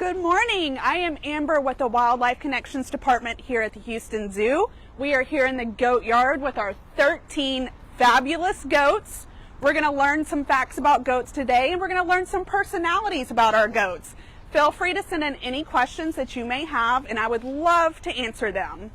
Good morning. I am Amber with the Wildlife Connections Department here at the Houston Zoo. We are here in the goat yard with our 13 fabulous goats. We're going to learn some facts about goats today, and we're going to learn some personalities about our goats. Feel free to send in any questions that you may have, and I would love to answer them.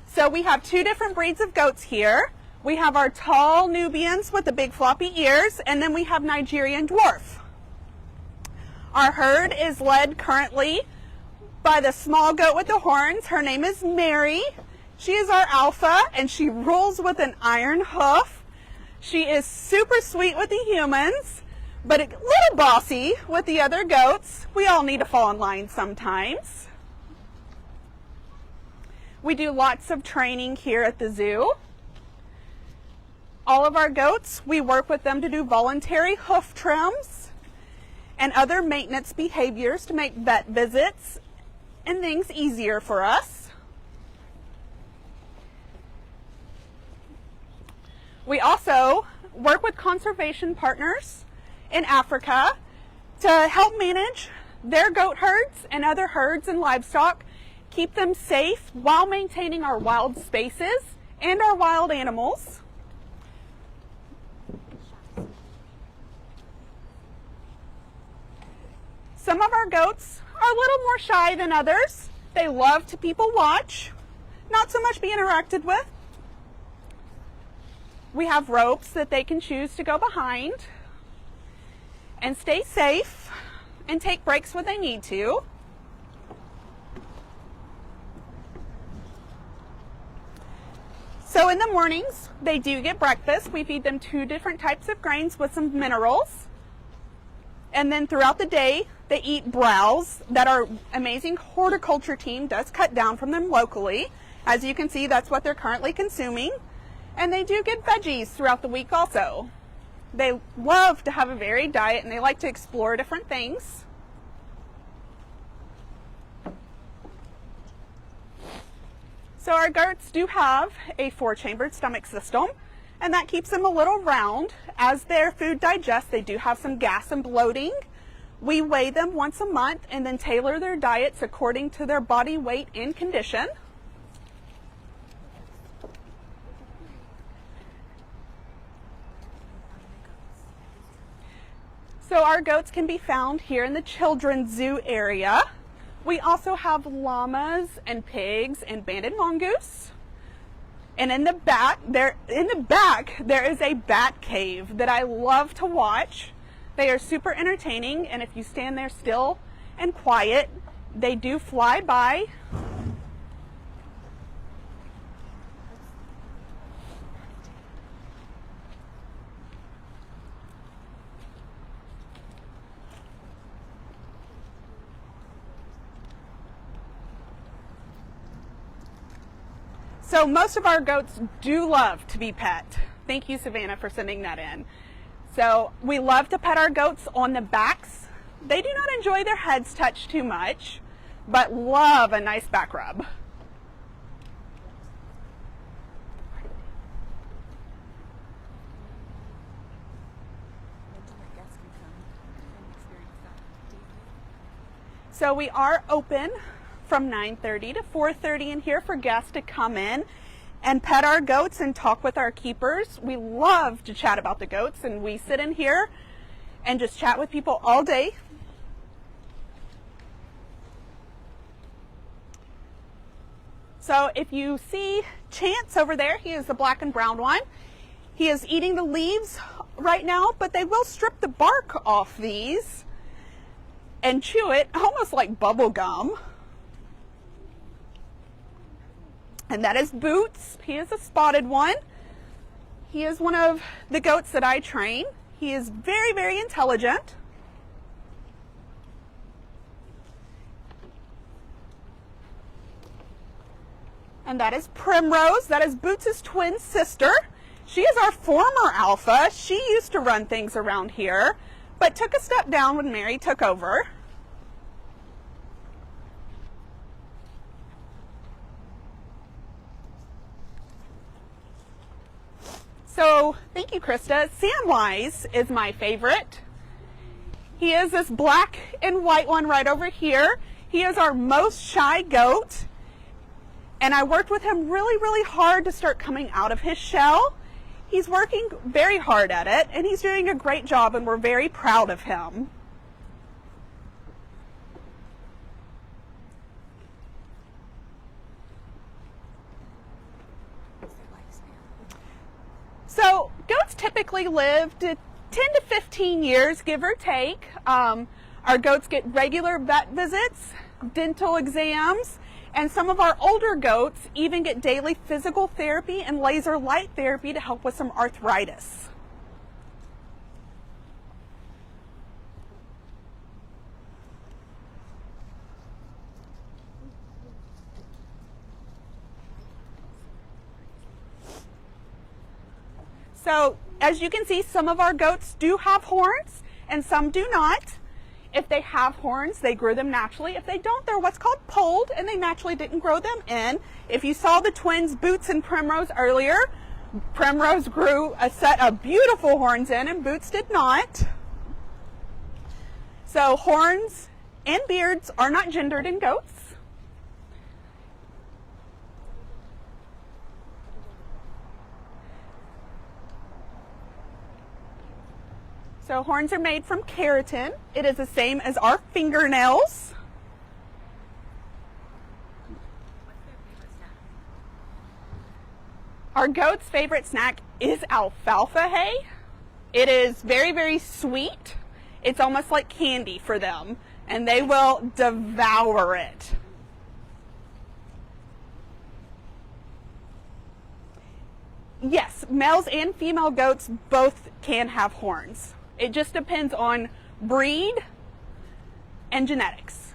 So we have two different breeds of goats here. We have our tall Nubians with the big floppy ears, and then we have Nigerian dwarf. Our herd is led currently by the small goat with the horns. Her name is Mary. She is our alpha, and she rules with an iron hoof. She is super sweet with the humans, but a little bossy with the other goats. We all need to fall in line sometimes. We do lots of training here at the zoo. All of our goats, we work with them to do voluntary hoof trims and other maintenance behaviors to make vet visits and things easier for us. We also work with conservation partners in Africa to help manage their goat herds and other herds and livestock, keep them safe while maintaining our wild spaces and our wild animals. Some of our goats are a little more shy than others. They love to people watch, not so much be interacted with. We have ropes that they can choose to go behind and stay safe and take breaks when they need to. So in the mornings, they do get breakfast. We feed them 2 different types of grains with some minerals. And then throughout the day, they eat browse that our amazing horticulture team does cut down from them locally. As you can see, that's what they're currently consuming. And they do get veggies throughout the week also. They love to have a varied diet, and they like to explore different things. So our goats do have a 4-chambered stomach system, and that keeps them a little round. As their food digests, they do have some gas and bloating. We weigh them once a month and then tailor their diets according to their body weight and condition. So our goats can be found here in the children's zoo area. We also have llamas and pigs and banded mongoose. And in the back there is a bat cave that I love to watch. They are super entertaining, and if you stand there still and quiet, they do fly by. So most of our goats do love to be pet. Thank you, Savannah, for sending that in. So we love to pet our goats on the backs. They do not enjoy their heads touched too much, but love a nice back rub. So we are open from 9:30 to 4:30 in here for guests to come in and pet our goats and talk with our keepers. We love to chat about the goats, and we sit in here and just chat with people all day. So if you see Chance over there, he is the black and brown one. He is eating the leaves right now, but they will strip the bark off these and chew it almost like bubble gum. And that is Boots. He is a spotted one. He is one of the goats that I train. He is very, very intelligent. And that is Primrose. That is Boots' twin sister. She is our former alpha. She used to run things around here, but took a step down when Mary took over. So, thank you, Krista. Samwise is my favorite. He is this black and white one right over here. He is our most shy goat. And I worked with him really, really hard to start coming out of his shell. He's working very hard at it, and he's doing a great job, and we're very proud of him. So goats typically live to 10 to 15 years, give or take. Our goats get regular vet visits, dental exams, and some of our older goats even get daily physical therapy and laser light therapy to help with some arthritis. So as you can see, some of our goats do have horns and some do not. If they have horns, they grew them naturally. If they don't, they're what's called polled, and they naturally didn't grow them in. If you saw the twins Boots and Primrose earlier, Primrose grew a set of beautiful horns in and Boots did not. So horns and beards are not gendered in goats. So horns are made from keratin. It is the same as our fingernails. Our goat's favorite snack is alfalfa hay. It is very, very sweet. It's almost like candy for them, and they will devour it. Yes, males and female goats both can have horns. It just depends on breed and genetics.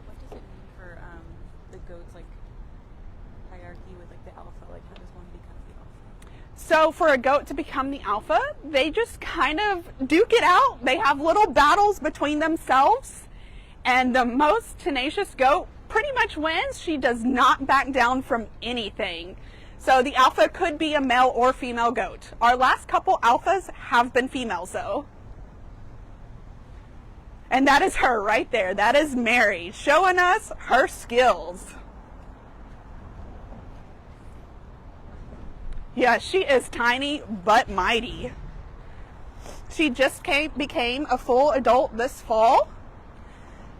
What does it mean for the goats, like hierarchy with like the alpha? Like how does one become the alpha? So for a goat to become the alpha, they just kind of duke it out. They have little battles between themselves, and the most tenacious goat pretty much wins. She does not back down from anything. So the alpha could be a male or female goat. Our last couple alphas have been females though. And that is her right there. That is Mary showing us her skills. Yeah, she is tiny but mighty. She just became a full adult this fall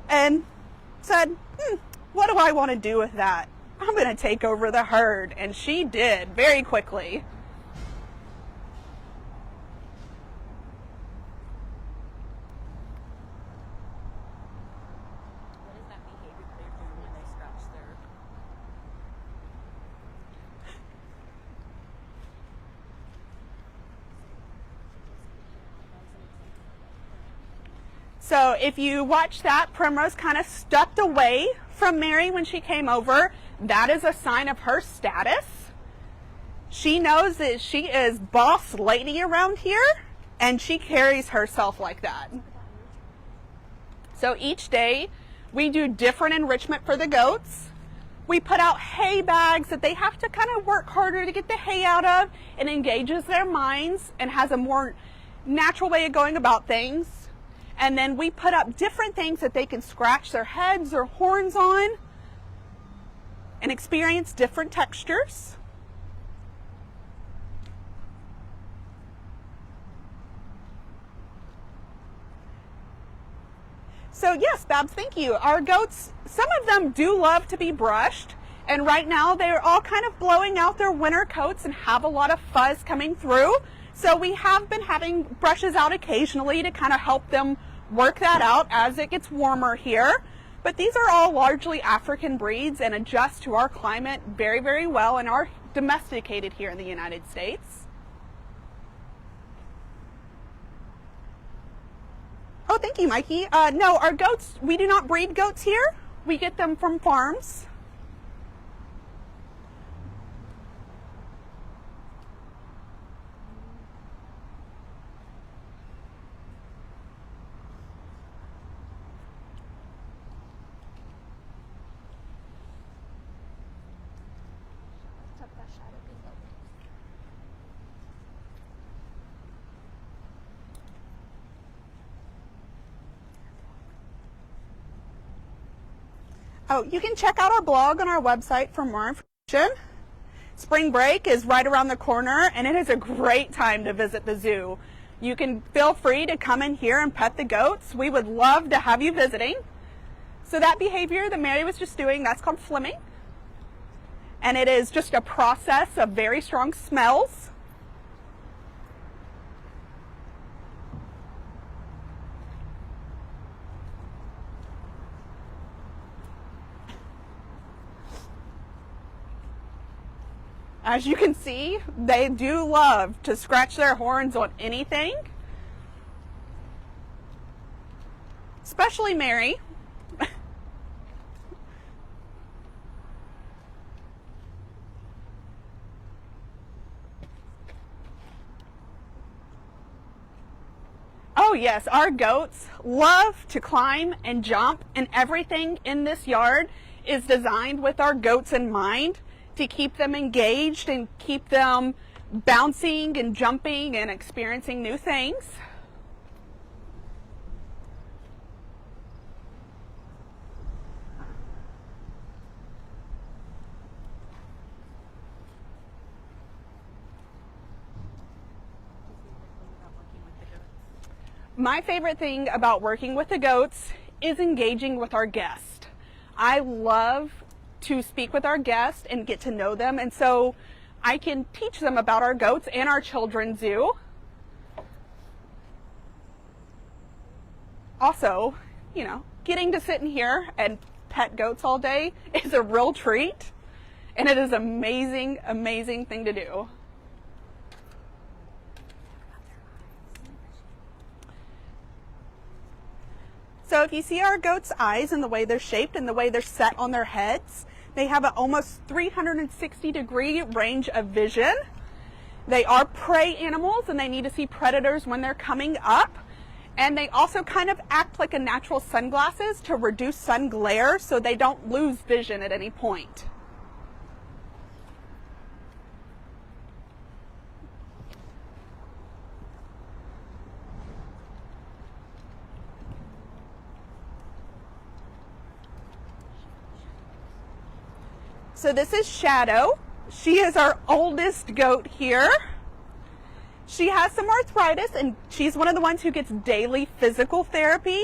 and said, what do I want to do with that? I'm going to take over the herd. And she did very quickly. What is that behavior that they're doing when they scratch their... So if you watch that, Primrose kind of stepped away from Mary when she came over. That is a sign of her status. She knows that she is boss lady around here, and she carries herself like that. So each day we do different enrichment for the goats. We put out hay bags that they have to kind of work harder to get the hay out of. It engages their minds and has a more natural way of going about things. And then we put up different things that they can scratch their heads or horns on and experience different textures. So yes, Babs, thank you. Our goats, some of them do love to be brushed. And right now they're all kind of blowing out their winter coats and have a lot of fuzz coming through. So we have been having brushes out occasionally to kind of help them work that out as it gets warmer here. But these are all largely African breeds and adjust to our climate very, very well and are domesticated here in the United States. Oh, thank you, Mikey. No, our goats, we do not breed goats here. We get them from farms. Oh, you can check out our blog on our website for more information. Spring break is right around the corner, and it is a great time to visit the zoo. You can feel free to come in here and pet the goats. We would love to have you visiting. So that behavior that Mary was just doing, that's called flimming. And it is just a process of very strong smells. As you can see, they do love to scratch their horns on anything, especially Mary. Oh yes, our goats love to climb and jump, and everything in this yard is designed with our goats in mind, to keep them engaged and keep them bouncing and jumping and experiencing new things. My favorite thing about working with the goats is engaging with our guests. I love to speak with our guests and get to know them, and so I can teach them about our goats and our children's zoo. Also, you know, getting to sit in here and pet goats all day is a real treat, and it is an amazing, amazing thing to do. So if you see our goats' eyes and the way they're shaped and the way they're set on their heads, they have an almost 360-degree range of vision. They are prey animals, and they need to see predators when they're coming up. And they also kind of act like a natural sunglasses to reduce sun glare so they don't lose vision at any point. So this is Shadow. She is our oldest goat here. She has some arthritis, and she's one of the ones who gets daily physical therapy.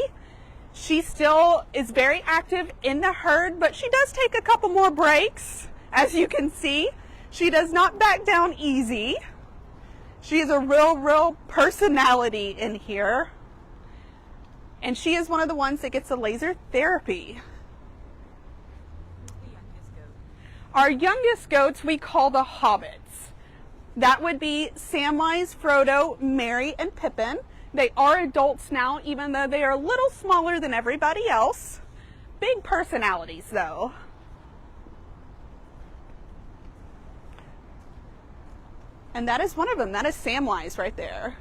She still is very active in the herd, but she does take a couple more breaks. As you can see, she does not back down easy. She is a real personality in here. And she is one of the ones that gets the laser therapy. Our youngest goats we call the hobbits. That would be Samwise, Frodo, Mary, and Pippin. They are adults now, even though they are a little smaller than everybody else. Big personalities, though. And that is one of them. That is Samwise right there.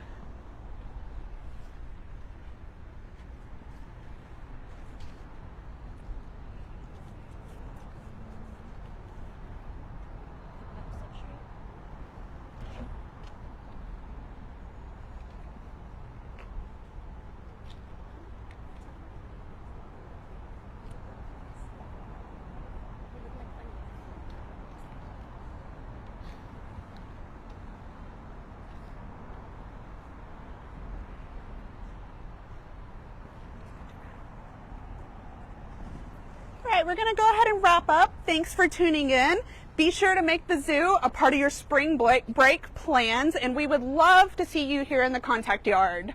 All right, we're going to go ahead and wrap up. Thanks for tuning in. Be sure to make the zoo a part of your spring break plans, and we would love to see you here in the contact yard.